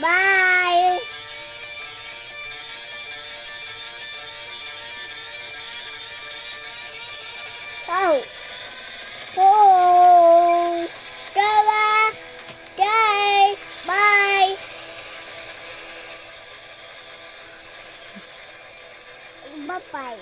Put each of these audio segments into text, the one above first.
Bye. Oh. Oh. Bye. Bye. Bye. Bye-bye.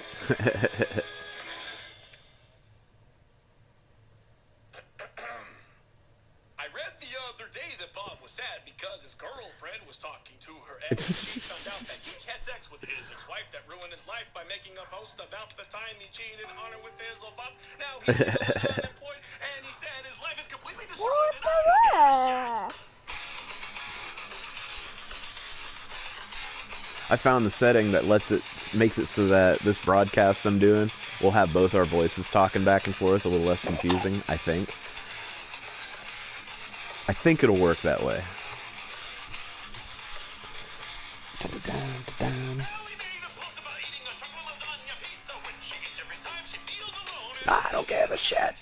Sad because his girlfriend was talking to her ex. He found out that he had sex with his ex-wife that ruined his life by making a post about the time he cheated on her with his old boss. Now he's unemployed, and he said his life is completely destroyed. And I don't give a shit. I found the setting that makes it so that this broadcast I'm doing will have both our voices talking back and forth, a little less confusing, I think. I think it'll work that way. I don't give a shit.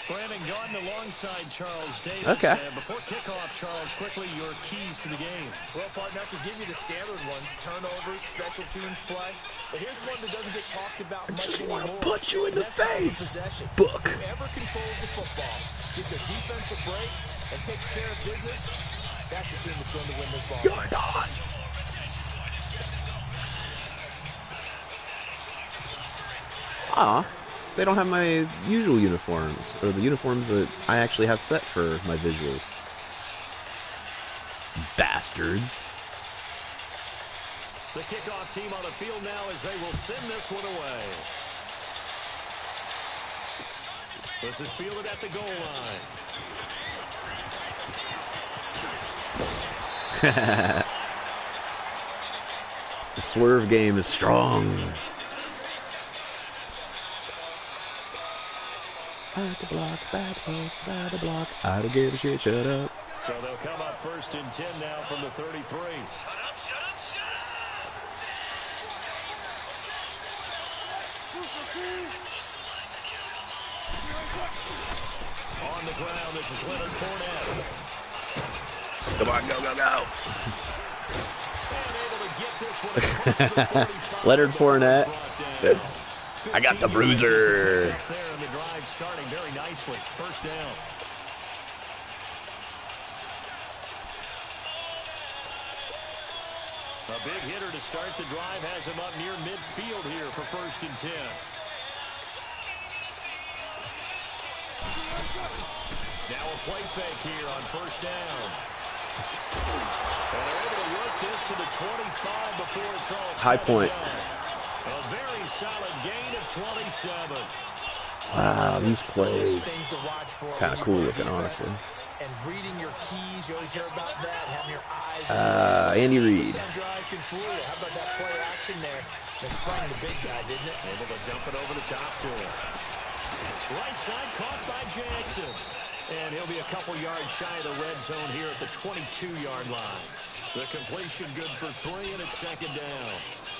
Brandon Gordon alongside Charles Davis. Okay. Before kickoff, Charles, quickly your keys to the game. Well, partner, I could give you the standard ones: turnovers, special teams play. But here's one that doesn't get talked about much anymore. I just want to punch you in the face. Book. Whoever controls the football, gets a defensive break, and takes care of business, that's the team that's going to win this ball. You're gone. Aw. They don't have my usual uniforms, or the uniforms that I actually have set for my visuals. Bastards. The kickoff team on the field now as they will send this one away. This is fielded at the goal line. The swerve game is strong. At the block, bad post, bad the block. I don't give a shit, shut up. So they'll come up 1st and 10 now from the 33. Shut up, shut up, shut up! On the ground, this is Leonard Fournette. Come on, go, go, go. And able to get this one across the Leonard Fournette. I got the bruiser. There and the drive starting very nicely. 1st down. A big hitter to start the drive has him up near midfield here for 1st and 10. Now a play fake here on 1st down. And they're able to work this to the 25 before it's all High point. A very solid gain of 27. Wow, these plays. Kind of cool looking, honestly. And reading your keys, you always hear about that. Having your eyes. Andy Reid. Sometimes your eyes can fool you. How about that play action there? They sprang the big guy, didn't it? Able to dump it over the top to him. Right side caught by Jackson. And he'll be a couple yards shy of the red zone here at the 22-yard line. The completion good for 3, and it's 2nd down.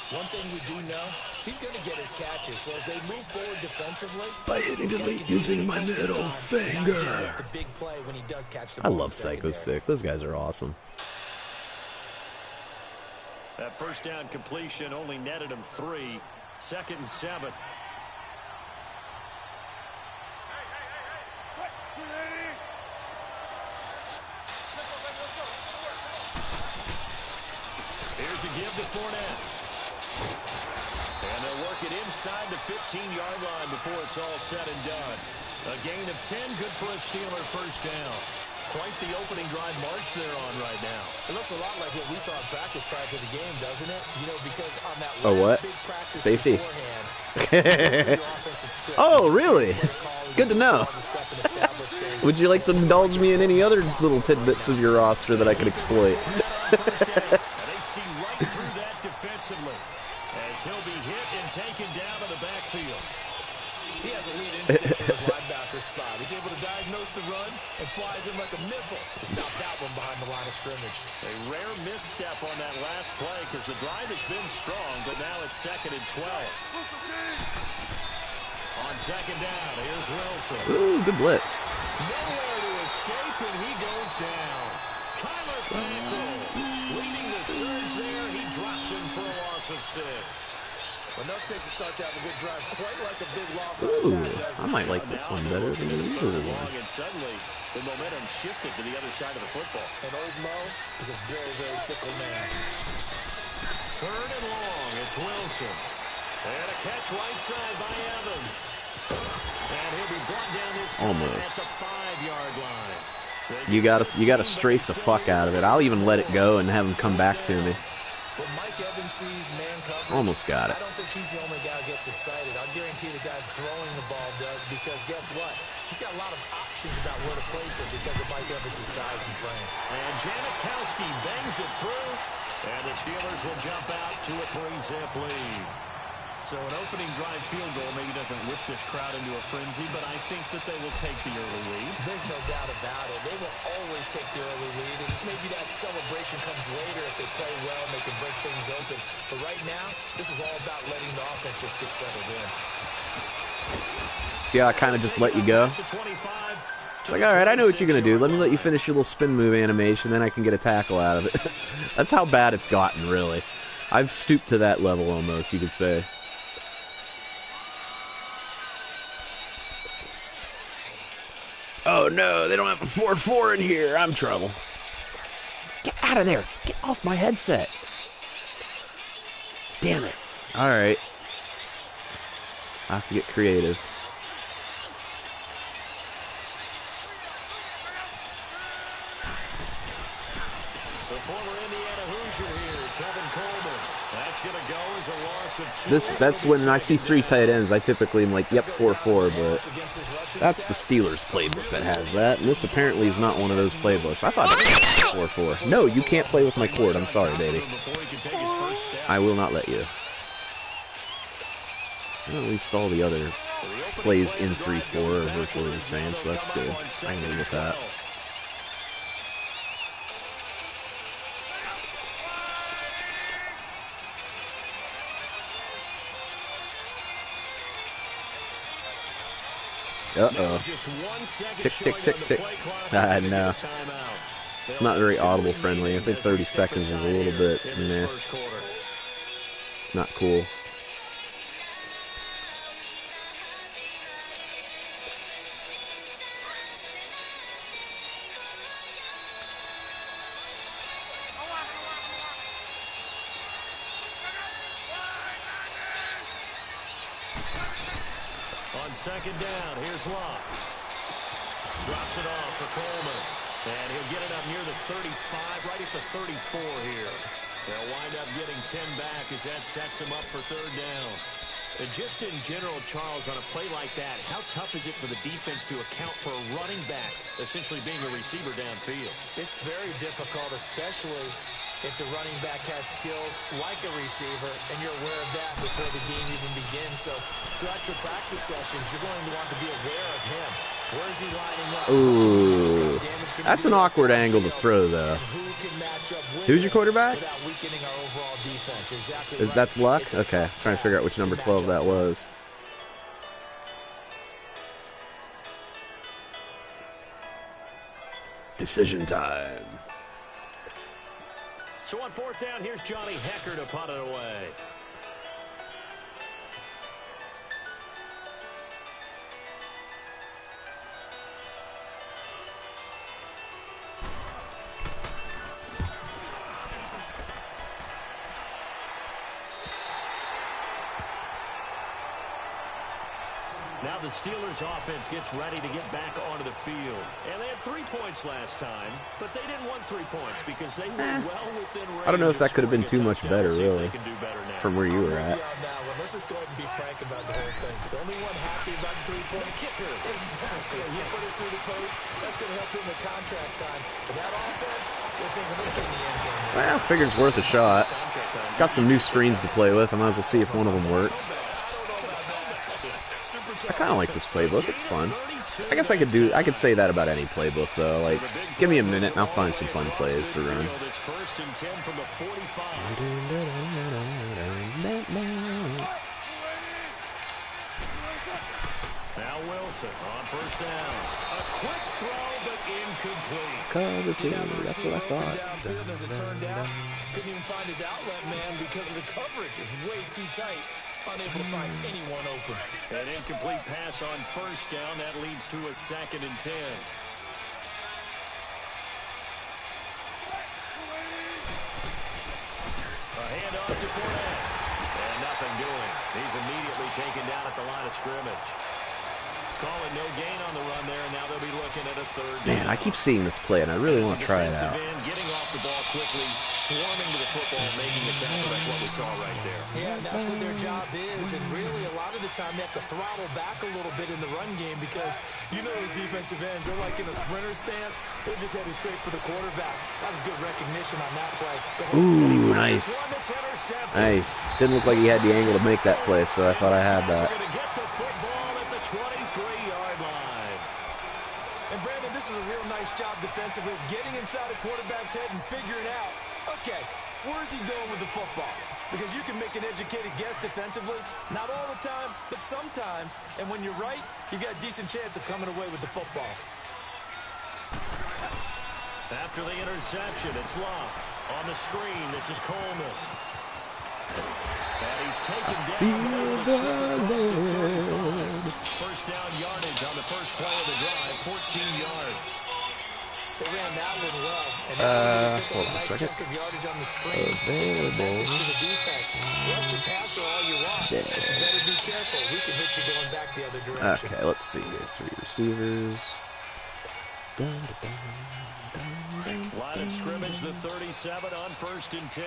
One thing we do know, he's going to get his catches. So as they move forward defensively, by hitting delete using my middle finger. The big play when he does catch the I ball. love Psycho Stick. Those guys are awesome. That 1st down completion only netted him 3. 2nd and 7. Here's a give to Fournette. And they'll work it inside the 15-yard line before it's all said and done. A gain of 10, good for a Steeler 1st down. Quite the opening drive march they're on right now. It looks a lot like what we saw in practice prior to the game, doesn't it? You know, because on that what? big practice Safety. beforehand, Oh, really? Good to know. Would you like to indulge me in any other little tidbits of your roster that I could exploit? They see right through that defensively as he'll be hit and taken down to the backfield. He has a lead instinct for his linebacker spot. He's able to diagnose the run and flies in like a missile. Stop that one behind the line of scrimmage. A rare misstep on that last play because the drive has been strong, but now it's 2nd and 12. second down. Here's Wilson. Ooh, good blitz. Nowhere to escape, and he goes down. Kyler Fackrell leading the surge there. He drops him for a loss of 6. Enough takes a start to have a good drive, quite like a big loss on Ooh, the side. I might like this one better than the usual one. And suddenly, the momentum shifted to the other side of the football. And old Mo is a very, very fickle man. Third and long, it's Wilson. And a catch right side by Evans. And he'll be brought down this time Almost. at the 5-yard line. You gotta strafe the fuck out of it. I'll even let it go and have him come back to me. When Mike Evans sees man coverage, Almost got it. I don't think he's the only guy who gets excited. I'll guarantee the guy throwing the ball does, because guess what? He's got a lot of options about where to place it because of Mike Evans' size and frame. And Janikowski bangs it through. And the Steelers will jump out to a 3-zip lead. So an opening drive field goal maybe doesn't whip this crowd into a frenzy, but I think that they will take the early lead. There's no doubt about it. They will always take the early lead, and maybe that celebration comes later if they play well and they can break things open. But right now, this is all about letting the offense just get settled in. See how I kind of just let you go? It's like, all right, I know what you're going to do. Let me let you finish your little spin move animation, then I can get a tackle out of it. That's how bad it's gotten, really. I've stooped to that level almost, you could say. Oh no, they don't have a 4-4 in here. I'm trouble. Get out of there. Get off my headset. Damn it. Alright. I have to get creative. The former Indiana Hoosier here, Tevin Coleman. That's going to go as a loss of 2. That's when I see 3 tight ends, I typically am like, yep, 4-4, but that's the Steelers playbook that has that, and this apparently is not one of those playbooks. I thought it was 4-4. No, you can't play with my cord. I'm sorry, baby. I will not let you. Well, at least all the other plays in 3-4 are virtually the same, so that's good. I can live with that. Uh-oh. Tick, tick, tick, tick. No. It's not very audible friendly. I think 30 seconds is a little bit, meh. Not cool. On second down, here's Locke. Drops it off for Coleman. And he'll get it up near the 35, right at the 34 here. They'll wind up getting 10 back as that sets him up for third down. And just in general, Charles, on a play like that, how tough is it for the defense to account for a running back essentially being a receiver downfield? It's very difficult, especially if the running back has skills like a receiver, and you're aware of that before the game even begins. So throughout your practice sessions, you're going to want to be aware of him. Where is he lining up? Ooh. That's an awkward angle to throw, though. Who's your quarterback? That's Luck? Okay, trying to figure out which number 12 that was. Decision time. So on fourth down, here's Johnny Hecker to punt it away. Now the Steelers offense gets ready to get back onto the field. And they had 3 points last time, but they didn't want 3 points because they were well within range. I don't know if that could have been too much better, really, from where you were at. Let's just go ahead and be frank about the whole thing. The only one happy about the 3-point kicker. Exactly. He put it through the post. That's going to help him with contract time. But that offense, they're thinking we're in the end zone. Well, I figure it's worth a shot. Got some new screens to play with. I might as well see if one of them works. I kind of like this playbook. It's fun. I guess I could say that about any playbook, though. Like, give me a minute and I'll find some fun plays to run. Now Wilson on first down. A quick throw, but incomplete. Cover two. That's what I thought. Downfield, as it turned out, couldn't even find his outlet man because of the coverage. It was way too tight. Unable to find anyone open. An incomplete pass on first down. That leads to a 2nd and 10. A handoff to Fournette. And nothing doing. He's immediately taken down at the line of scrimmage. Calling no gain on the run there, and now they'll be looking at a 3rd down. Man, I keep seeing this play, and I really want to try it out. Getting off the ball quickly, swarming to the football, making the tackle. That's what we saw right there. Yeah, and that's what their job is, and really a lot of the time they have to throttle back a little bit in the run game because you know those defensive ends, they're like in a sprinter stance. They're just heading straight for the quarterback. That was good recognition on that play. Ooh, nice. Nice. Didn't look like he had the angle to make that play, so I thought I had that. And Brandon, this is a real nice job defensively, getting inside a quarterback's head and figuring out, okay, where's he going with the football? Because you can make an educated guess defensively, not all the time, but sometimes. And when you're right, you got a decent chance of coming away with the football. After the interception, it's Love. On the screen, this is Coleman. And he's taken down. First down yardage on the first play of the drive, 14 yards. They ran that one well. Hold on a second. Available. Rush the passer all you want. But you better be careful. We can hit you going back the other direction. Okay, let's see here. 3 receivers. Line of scrimmage, the 37 on 1st and 10.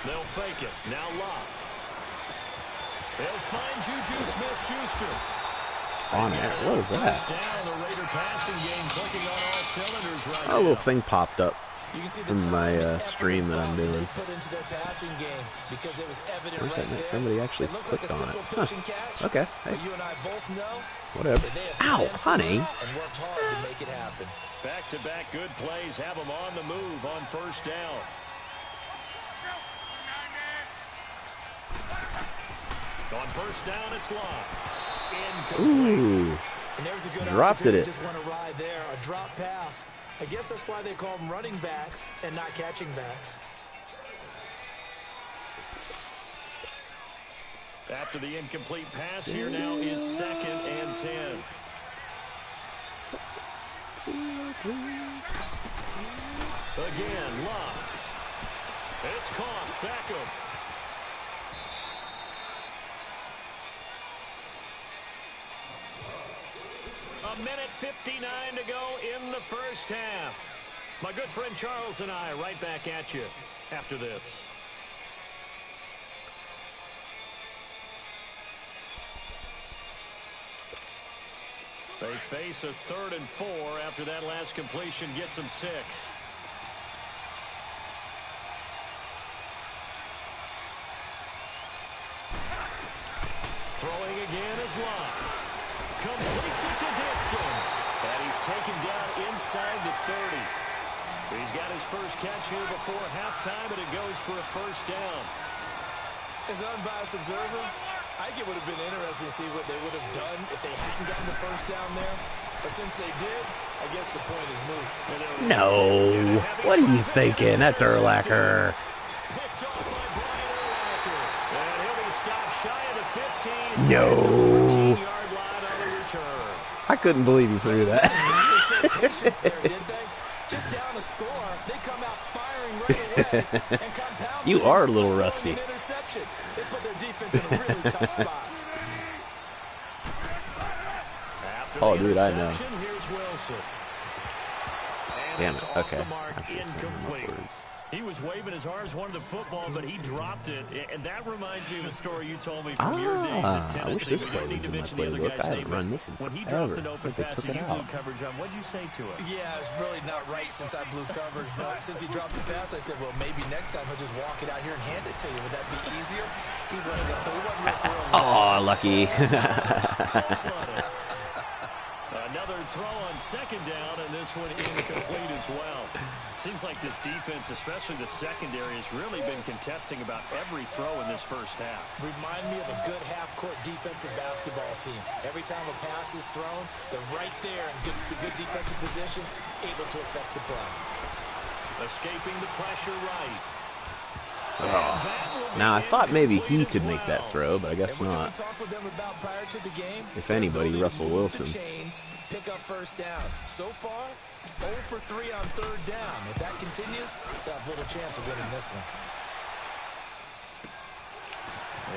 They'll fake it. Now Love. They'll find Juju Smith-Schuster. On it. What is that? A little thing popped up in my stream that I'm doing. Somebody actually clicked on it. Huh. Okay. Hey. Whatever. Ow, honey. Back-to-back good plays have them on the move on first down. On first down, it's Love. Ooh. And there's a good Dropped it. Just want to ride there. A drop pass. I guess that's why they call them running backs and not catching backs. After the incomplete pass, here now is 2nd and 10. Again, Love. It's caught. Beckham. A minute 59 to go in the first half. My good friend Charles and I right back at you after this. They face a 3rd and 4 after that last completion gets them 6. Throwing again is Love. Completes it to Dixon. And he's taken down inside the 30. He's got his first catch here before halftime, and it goes for a first down. As an unbiased observer, I think it would have been interesting to see what they would have done if they hadn't gotten the first down there. But since they did, I guess the point is moot. No. What are you thinking? That's Urlacher. Picked off by Brian Urlacher. And he'll be stopped shy of the 15. No. 14-yard line on the return. I couldn't believe you threw that. Just down a score, they come out firing right away and compound. You are a little rusty. Interception. They put their defense in a really tough spot. Oh, dude, I know. Here's Wilson. Damn it. Okay. Incomplete. He was waving his arms, wanted the football, but he dropped it. And that reminds me of a story you told me from your days at Tennessee. I wish this play was in my playbook. I haven't run this in when he forever. dropped an open pass and you blew coverage on, what'd you say to it? Yeah, it's really not right since I blew coverage, but since he dropped the pass, I said, well, maybe next time he'll just walk it out here and hand it to you. Would that be easier? He wasn't Oh, lucky. Another throw on second down, and this one incomplete as well. Seems like this defense, especially the secondary, has really been contesting about every throw in this first half. Remind me of a good half-court defensive basketball team. Every time a pass is thrown, they're right there and gets the good defensive position, able to affect the play. Escaping the pressure right. Oh. Now, I thought maybe he could make that throw, but I guess not. If anybody, Russell Wilson. Pick up first downs. So far, 0 for 3 on third down. If that continues, they'll have little chance of winning this one.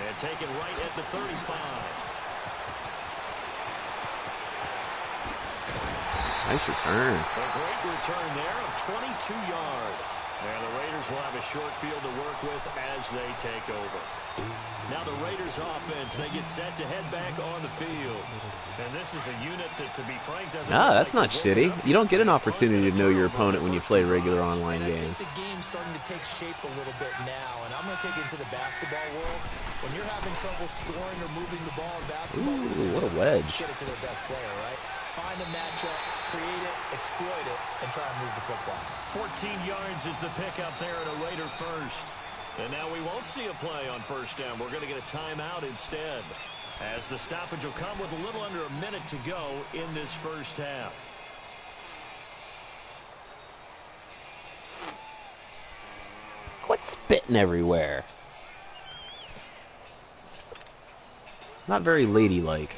And taken right at the 35. Nice return. A great return there of 22 yards. And the Raiders will have a short field to work with as they take over. Now the Raiders offense, they get set to head back on the field. And this is a unit that, to be frank, doesn't... Ah, that's not shitty. You don't get an opportunity to know your opponent when you play regular online games. I think the game's starting to take shape a little bit now, and I'm going to take it into the basketball world. When you're having trouble scoring or moving the ball in basketball... Ooh, what a wedge. Get it to their best player, right? Find a matchup, create it, exploit it, and try and move the football. 14 yards is the pickup there at a Raider first. And now we won't see a play on first down. We're going to get a timeout instead, as the stoppage will come with a little under a minute to go in this first half. Quit spitting everywhere. Not very ladylike.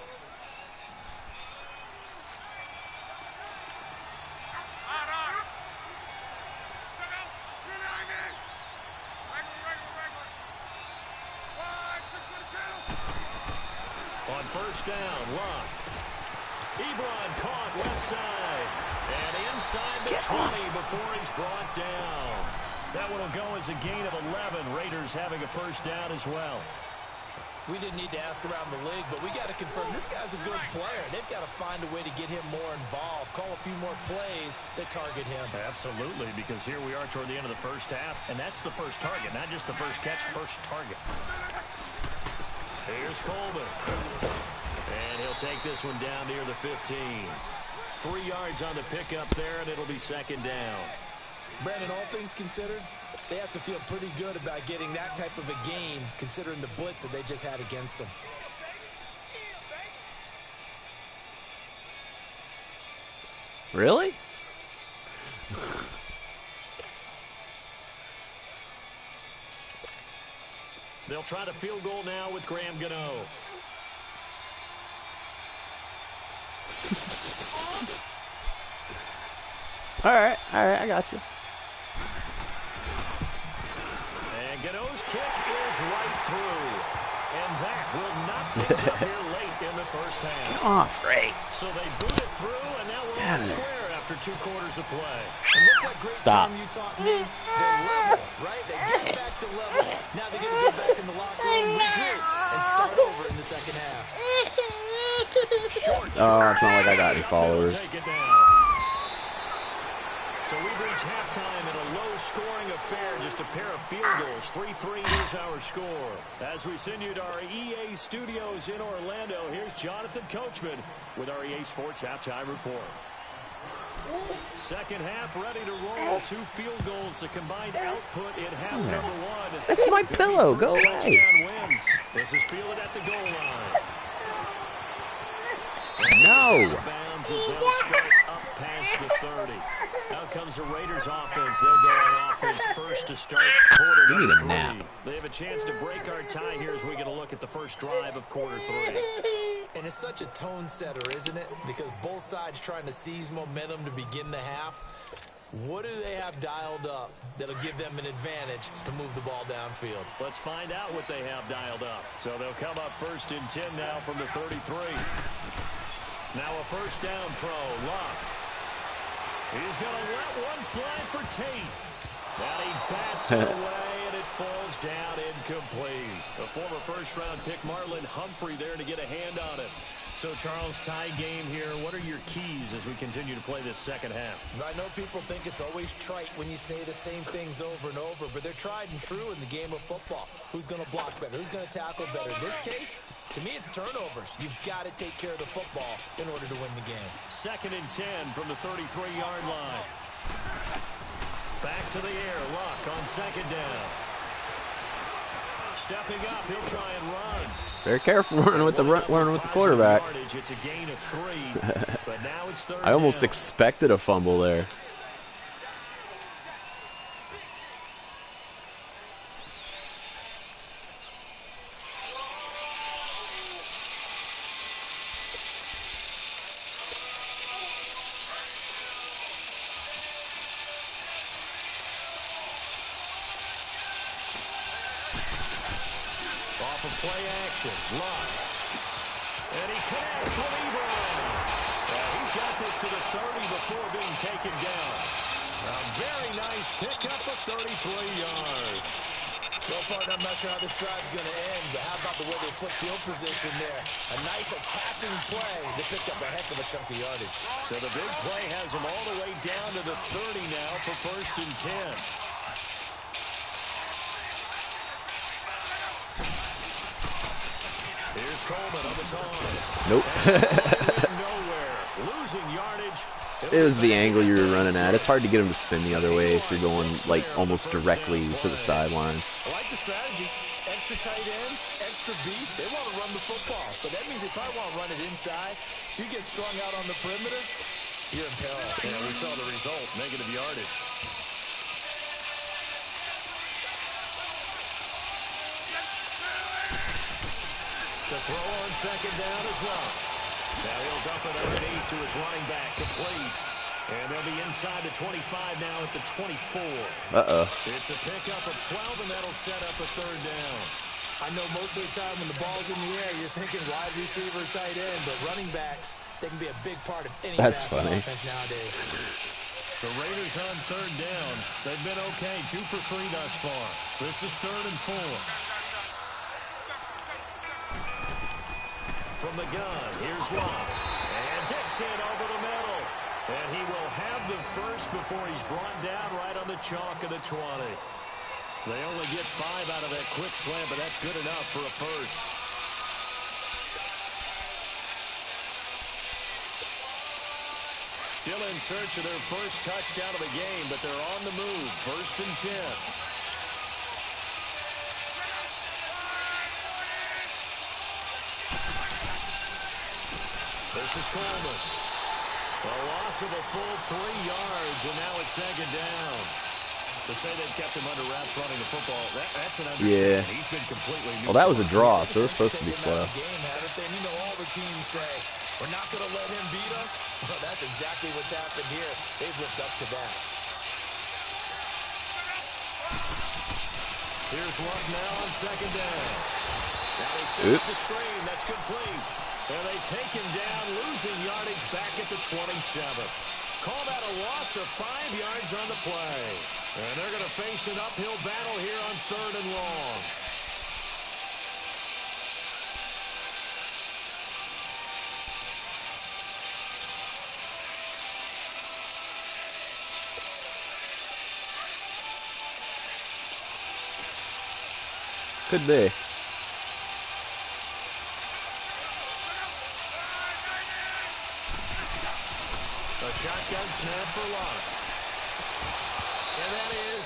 On first down, Locke. Ebron caught left side. And inside the 20 before he's brought down. That one will go as a gain of 11. Raiders having a first down as well. We didn't need to ask around the league, but we got to confirm this guy's a good player. They've got to find a way to get him more involved, call a few more plays that target him. Absolutely, because here we are toward the end of the first half, and that's the first target, not just the first catch, first target. Here's Coleman. And he'll take this one down near the 15. 3 yards on the pickup there, and it'll be second down. Brandon, all things considered, they have to feel pretty good about getting that type of a gain, considering the blitz that they just had against them. Really? They'll try to field goal now with Graham Gano. All right, I got you. And Gano's kick is right through. And that will knock things up here late in the first half. Get off, Ray. So they boot it through, and now we're on the square after 2 quarters of play. And what's that great Stop. term you taught me? They're level, right? They get back to level. Now they're going to go back in the locker room, regroup, and start over in the second half. Oh, it's not like I got any followers. Take it down. So we've reached halftime in a low-scoring affair, just a pair of field goals. 3-3 is our score. As we send you to our EA studios in Orlando, here's Jonathan Coachman with our EA Sports Halftime Report. Second half ready to roll. 2 field goals, the combined output in half number 1. That's my pillow. Go away. Touchdown wins. This is fielded at the goal line. No. Bounds as they'll start up past the 30. Out comes the Raiders offense. They'll go on offense first to start quarter You need number a nap. 3. They have a chance to break our tie here as we get a look at the first drive of quarter 3. And it's such a tone setter, isn't it? Because both sides trying to seize momentum to begin the half. What do they have dialed up that'll give them an advantage to move the ball downfield? Let's find out what they have dialed up. So they'll come up first and 10 now from the 33. Now a first down throw. Locke. He's going to let one fly for Tate. And he bats it away, and it falls down incomplete. A former first-round pick, Marlon Humphrey, there to get a hand on it. So, Charles, tie game here. What are your keys as we continue to play this second half? I know people think it's always trite when you say the same things over and over, but they're tried and true in the game of football. Who's going to block better? Who's going to tackle better? In this case, to me, it's turnovers. You've got to take care of the football in order to win the game. 2nd and 10 from the 33-yard line. Back to the air. Luck on 2nd down. Stepping up, he'll try and run. Very careful running with the quarterback. It's a gain of 3, but now it's 3rd I almost down. expected a fumble there. Off of play action, Luck. And he connects with Ebron. He's got this to the 30 before being taken down. A very nice pickup of 33 yards. So far, I'm not sure how this drive's going to end, but how about the way they flip field position there? A nice attacking play. They picked up a heck of a chunk of yardage. So the big play has them all the way down to the 30 now for 1st and 10. Here's Coleman on the toss. Nope. Nowhere. Losing yardage. It was the angle you were running at. It's hard to get him to spin the other way if you're going, like, almost directly to the sideline. I like the strategy. Extra tight ends, extra beat. They want to run the football, but that means they probably want to run it inside. If you get strung out on the perimeter, you're in peril. Yeah, we saw the result. Negative yardage. To throw on 2nd down is Luck. Now he'll dump it underneath to his running back, complete. And they'll be inside the 25 now at the 24. Uh-oh. It's a pickup of 12, and that'll set up a 3rd down. I know most of the time when the ball's in the air, you're thinking wide receiver, tight end, but running backs, they can be a big part of any passing offense nowadays. The Raiders on 3rd down. They've been okay, 2 for 3 thus far. This is 3rd and 4. From the gun, here's Luck. And Dixon over the middle. And he will have the first before he's brought down right on the chalk of the 20. They only get 5 out of that quick slam, but that's good enough for a first. Still in search of their first touchdown of the game, but they're on the move. 1st and 10. This is Coleman. A loss of a full 3 yards, and now it's 2nd down. To say they've kept him under wraps running the football, that's an understatement. Yeah. He's been completely Well, that was a draw, so it was supposed to be slow. You know all the teams say, we're not going to let him beat us. Well, that's exactly what's happened here. They've lived up to that. Here's Luck now on 2nd down. Now they set up the screen. That's complete. And they take him down, losing yardage back at the 27. Call that a loss of 5 yards on the play. And they're going to face an uphill battle here on 3rd and long. Could be. A shotgun snap for Luck. And that is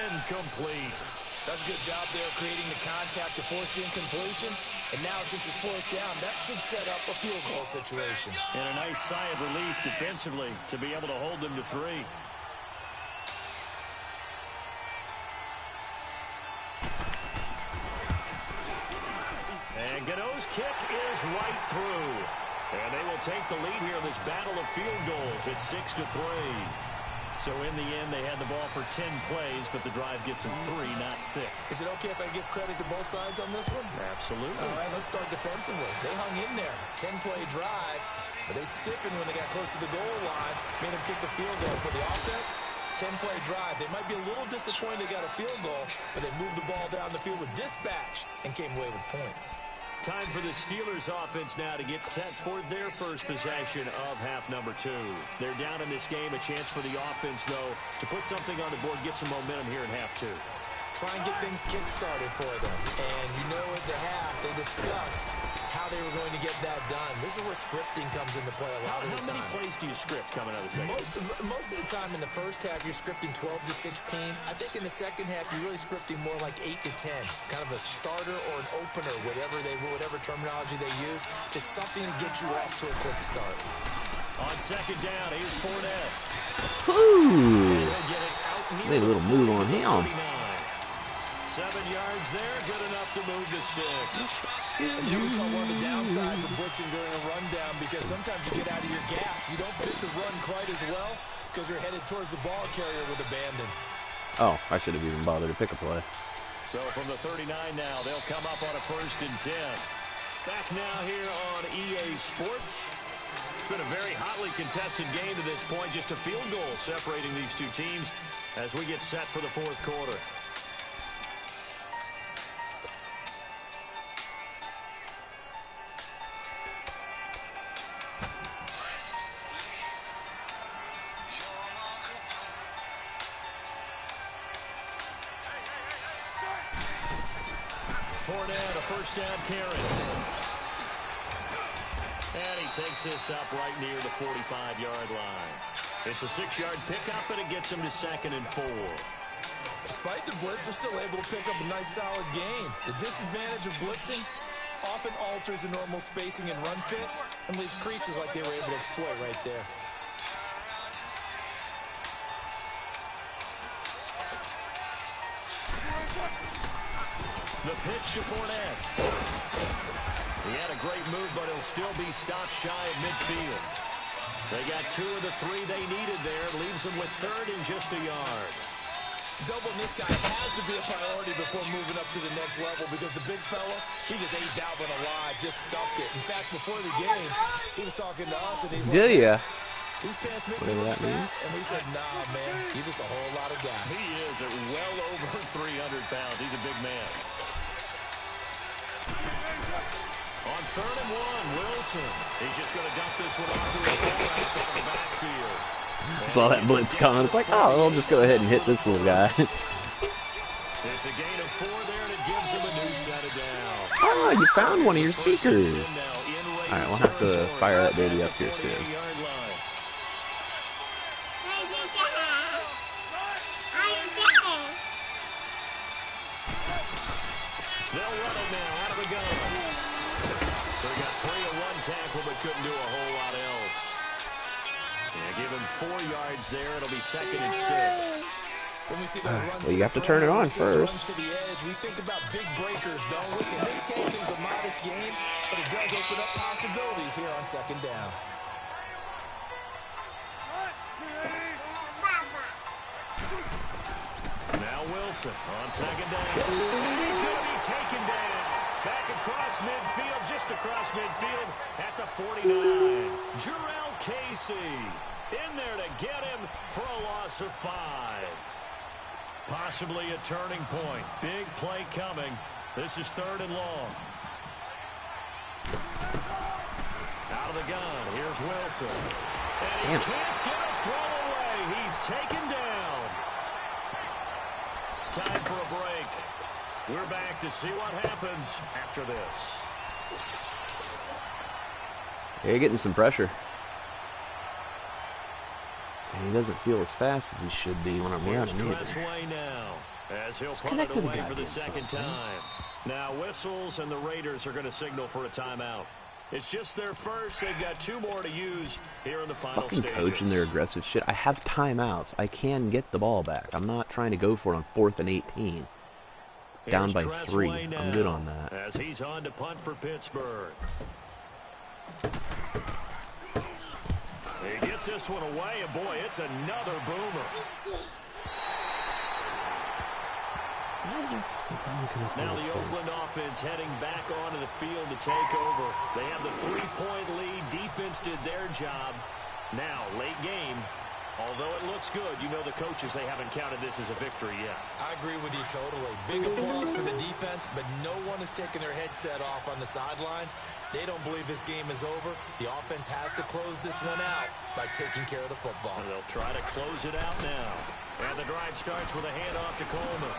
incomplete. Does a good job there creating the contact to force the incompletion. And now since it's 4th down, that should set up a field goal situation. And a nice sigh of relief defensively to be able to hold them to 3. And Gano's kick is right through. And they will take the lead here in this battle of field goals. It's 6-3. So in the end, they had the ball for 10 plays, but the drive gets them 3, not 6. Is it okay if I give credit to both sides on this one? Absolutely. All right, let's start defensively. They hung in there. 10-play drive, but they stiffened when they got close to the goal line, made them kick a field goal. For the offense, 10-play drive. They might be a little disappointed they got a field goal, but they moved the ball down the field with dispatch and came away with points. Time for the Steelers offense now to get set for their first possession of half number 2. They're down in this game. A chance for the offense, though, to put something on the board, get some momentum here in half 2. Try and get things kick-started for them. And you know at the half, they discussed how they were going to get that done. This is where scripting comes into play a lot of the time. How many plays do you script coming out of the second? Most of the time in the first half, you're scripting 12 to 16. I think in the second half, you're really scripting more like 8 to 10. Kind of a starter or an opener, whatever terminology they use. Just something to get you off to a quick start. On second down, here's Fournette. Ooh. Made a little move on him. 7 yards there, good enough to move the sticks. And here we saw one of the downsides of blitzing during a rundown, because sometimes you get out of your gaps. You don't fit the run quite as well because you're headed towards the ball carrier with abandon. Oh, I should have even bothered to pick a play. So from the 39 now, they'll come up on a 1st and 10. Back now here on EA Sports. It's been a very hotly contested game to this point. Just a field goal separating these two teams as we get set for the 4th quarter. Fournette, a 1st down carry. And he takes this up right near the 45-yard line. It's a 6-yard pickup, and it gets him to 2nd and 4. Despite the blitz, they're still able to pick up a nice, solid gain. The disadvantage of blitzing often alters the normal spacing and run fits and leaves creases like they were able to exploit right there. The pitch to Fournette. He had a great move, but he'll still be stopped shy of midfield. They got 2 of the 3 they needed there. Leaves them with 3rd and just a yard. Doubling this guy has to be a priority before moving up to the next level, because the big fella, he just ate that one alive, just stuffed it. In fact, before the game, he was talking to us, and he's like, ya? these pants make Whatever me that look fat. means. And we said, nah, man, you're just a whole lot of guy. He is at well over 300 pounds. He's a big man. On 3rd and 1, Wilson. He's just going to dump this one off to his fullback out of the backfield. Saw that blitz coming. It's like, oh, I'll just go ahead and hit this little guy. It's a gain of 4 there, and it gives him a new set of downs. Oh, you found one of your speakers. All right, we'll have to fire that baby up here soon. They'll run it now out of the gun. So he got 3 in 1 tackle, but couldn't do a whole lot else. Yeah, give him 4 yards there. It'll be 2nd and 6. When we see those runs Well, you have to turn it on first. To the edge, we think about big breakers, don't we? In this case, it was a modest game, but it does open up possibilities here on 2nd down. Now Wilson on 2nd down. And he's going to be taken down. Back across midfield, just across midfield at the 49. Jarrell Casey in there to get him for a loss of 5. Possibly a turning point. Big play coming. This is 3rd and long. Out of the gun. Here's Wilson. And he can't get a throw away. He's taken down. Time for a break. We're back to see what happens after this. You're getting some pressure. And he doesn't feel as fast as he should be when I'm around him either. Now, as he'll punt it away for the 2nd time. Now whistles, and the Raiders are going to signal for a timeout. It's just their first. They've got 2 more to use here in the final Fucking stages. coaching their aggressive shit. I have timeouts. I can get the ball back. I'm not trying to go for it on 4th and 18. Down by 3. I'm good on that. As he's on to punt for Pittsburgh. He gets this one away, and boy, it's another boomer. Now the Oakland offense heading back onto the field to take over. They have the 3-point lead. Defense did their job. Now, late game, Although it looks good, you know the coaches, they haven't counted this as a victory yet. I agree with you totally. Big applause for the defense, but no one is taking their headset off on the sidelines. They don't believe this game is over. The offense has to close this one out by taking care of the football. And they'll try to close it out now. And the drive starts with a handoff to Coleman.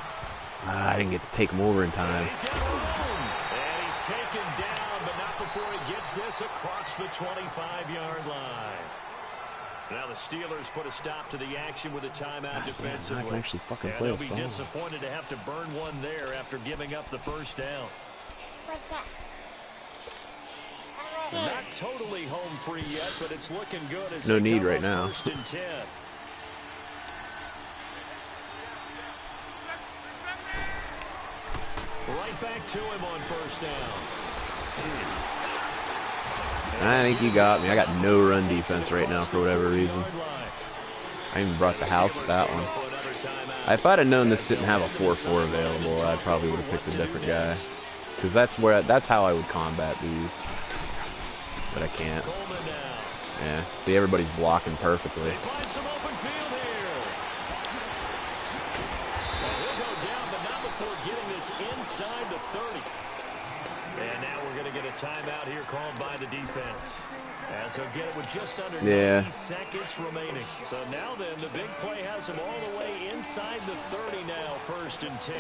I didn't get to take him over in time. He's got room. And he's taken down, but not before he gets this across the 25-yard line. Now the Steelers put a stop to the action with a timeout defensively. I can actually fucking and play they'll a be song. disappointed to have to burn one there after giving up the first down. Like that. Not totally home free yet, but it's looking good as No they need come right on now. 1st and 10. Right back to him on first down. I think you got me. I got no run defense right now for whatever reason. I even brought the house with that one. If I'd have known this didn't have a 4-4 available, I probably would have picked a different guy. Because that's how I would combat these. But I can't. Yeah. See, everybody's blocking perfectly. They find some open field here. He'll go down, but not before getting this inside the 30. And now we're going to get a timeout here called by the defense. As they'll get it with just under 90 seconds remaining. So now then, the big play has him all the way inside the 30 now, 1st and 10.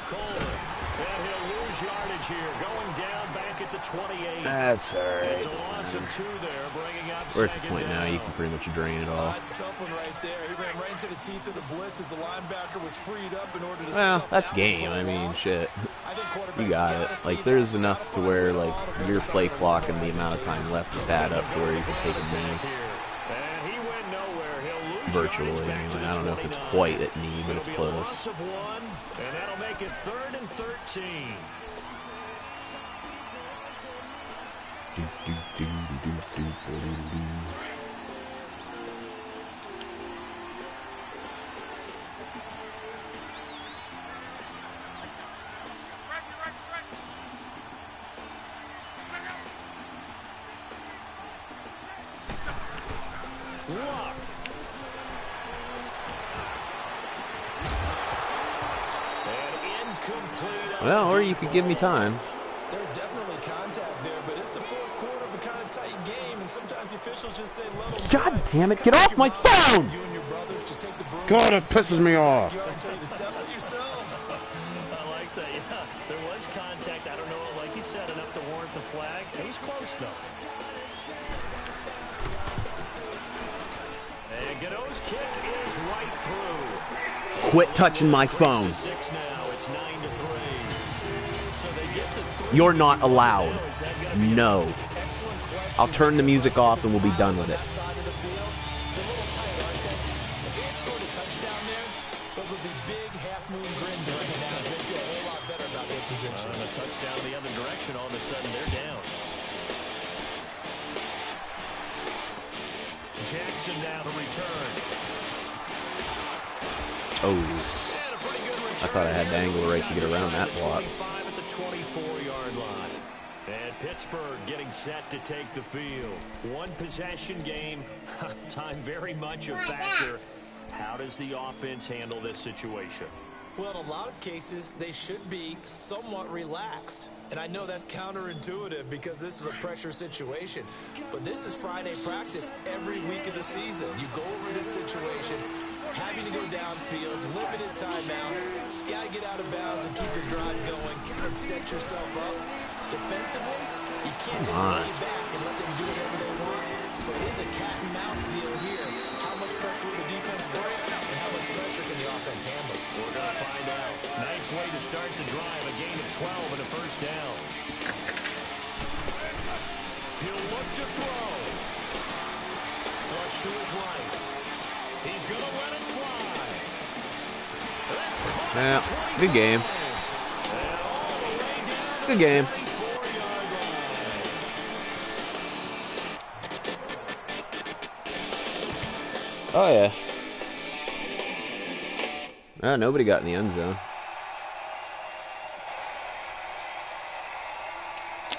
Coleman. And he'll lose yardage here, going down back at the 28. That's all right. It's a loss of 2 there, bringing up We're at the second point now down. you can pretty much drain it all. That's a tough one right there. He ran right into the teeth of the blitz as the linebacker was freed up in order to Well, stuff that's that one game. for a I mean, loss. shit. I think quarterbacks You got gotta it. see Like, that. there's Gotta enough to find where, a way like, to get your something play from clock that and the amount of time left is add up to where you can take advantage. And he went nowhere. He'll lose Virtually, yardage back to anyway. the I don't know if it's 29. quite at need, but it's It'll be a close. loss of 1, and that'll make it 3rd and 13. Do, do, do, do, do, do, do. Luck. And incomplete. Well, or you could give me time. There's definitely contact there, but it's the fourth quarter of a kind of tight game, and sometimes the officials just say, let them God drive. damn it, get off my phone! You and your brothers just take the broom God, it pisses me off. and tell you to settle it yourselves. I like that. Yeah, there was contact. I don't know, like you said, enough to warrant the flag. It was close, though. And Godot's kick is right through. Quit touching my phone. 6 now. It's 9-3. So they get the 3. You're not allowed. Is that gonna be No. Excellent question. I'll turn the music off and we'll be done with it. That side of the field, it's a little tight, aren't they? If they had scored a touchdown there, those would be big half-moon grins right now. They feel a whole lot better about their position. a touchdown the other direction. All of a sudden, they're down. Jackson now to return. Oh, And a pretty good return. I thought I had to angle right to get around that block. 25 at the 24-yard line. And Pittsburgh getting set to take the field. One possession game. Time very much a factor. How does the offense handle this situation? Well, in a lot of cases, they should be somewhat relaxed. And I know that's counterintuitive because this is a pressure situation. But this is Friday practice every week of the season. You go over this situation, having to go downfield, limited timeouts, got to get out of bounds and keep the drive going and set yourself up. Defensively, you can't just lay back and let them do whatever they want. So it is a cat and mouse deal here. How much pressure will the defense bring and how much pressure can the offense handle? We're going to find out. Nice way to start the drive. A gain of 12 and a first down. He'll look to throw. Flush to his right. He's going to let it fly. That's caught Yeah, at the good game. 25. And all the way down Good game. to the 34-yard line. Oh, yeah. Nobody got in the end zone.